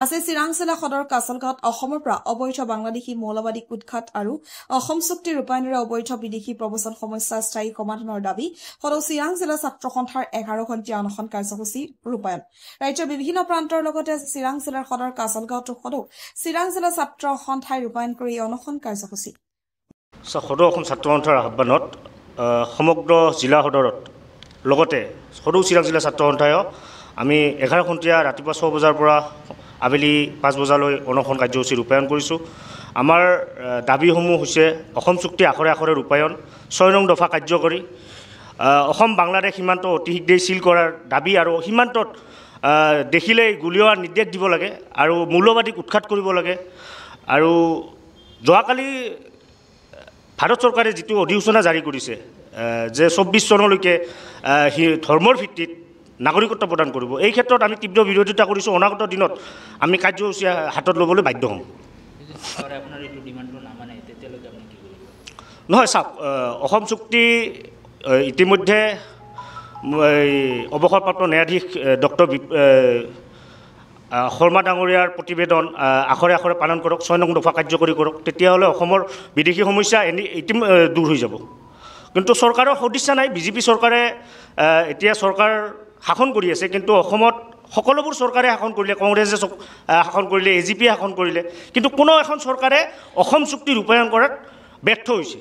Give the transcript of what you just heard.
আছে চিৰাং জিলা সদৰ কাছলগাঁৱত অসমৰ পৰা অবৈধ বাংলাদেশী মৌলবাদীক উৎখাত আৰু অসম চুক্তি ৰূপায়ণেৰে অবৈধ বিদেশী প্ৰৱচন সমস্যা স্থায়ী সমাধানৰ দাবী সদৌ চিৰাং জিলা ছাত্ৰ সন্থাৰ 11 ঘণ্টীয়া অনশন কাৰ্যসূচী ৰূপায়ণ ৰাজ্যৰ বিভিন্ন প্ৰান্তৰ লগতে চিৰাং জিলাৰ সদৰ কাছলগাঁৱতো সদৌ চিৰাং জিলা ছাত্ৰ সন্থাই ৰূপায়ণ কৰি অনশন কাৰ্যসূচী সদৌ অসম ছাত্ৰ সন্থাৰ আহ্বানত সমগ্ৰ জিলা সদৰত লগতে সদৌ চিৰাং জিলা ছাত্ৰ সন্থাই আমি 11 ঘণ্টীয়া ৰাতিপুৱা 6 বজাৰ পৰা আবেলি 5 বজালৈ অনশন কাৰ্যসূচী ৰূপায়ণ কৰিছোঁ। আমাৰ দাবীসমূহ হৈছে অসম চুক্তি আখৰে আখৰে ৰূপায়ণ, 6 নং দফা কাৰ্যকৰী, অসম বাংলাদেশ সীমান্ত অতি শীঘ্ৰেই চিল কৰাৰ দাবী আৰু সীমান্তত দেখিলেই গুলীয়াৰ নিৰ্দেশ দিব লাগে আৰু মৌলবাদীক উৎখাত কৰিব লাগে। আৰু যোৱাকালি ভাৰত চৰকাৰে যিটো অধিসূচনা জাৰি কৰিছে যে 24 চনলৈকে ধৰ্মৰ ভিত্তিত নাগৰিকত্ব প্ৰদান কৰিব, এই ক্ষেত্ৰত আমি তীব্ৰ বিৰোধিতা কৰিছোঁ। অনাগত দিনত আমি কাৰ্যসূচী হাতত ল'বলৈ বাধ্য হ'ম। নহয় চাওক, অসম চুক্তি ইতিমধ্যে অৱসৰপ্ৰাপ্ত ন্যায়াধীশ ডক্টৰ শৰ্মা ডাঙৰীয়াৰ প্ৰতিবেদন আখৰে আখৰে পালন কৰক, 6 নং দফা কাৰ্যকৰী কৰক, তেতিয়াহ'লে অসমৰ বিদেশী সমস্যা দূৰ হৈ যাব। কিন্তু চৰকাৰৰ সদিচ্ছা নাই। বিজেপি চৰকাৰে এতিয়া চৰকাৰ শাসন কৰি আছে, কিন্তু অসমত সকলোবোৰ চৰকাৰে শাসন কৰিলে, কংগ্ৰেছে শাসন কৰিলে, AGP শাসন কৰিলে, কিন্তু কোনো এখন চৰকাৰে অসম চুক্তি ৰূপায়ণ কৰাত ব্যৰ্থ হৈছে।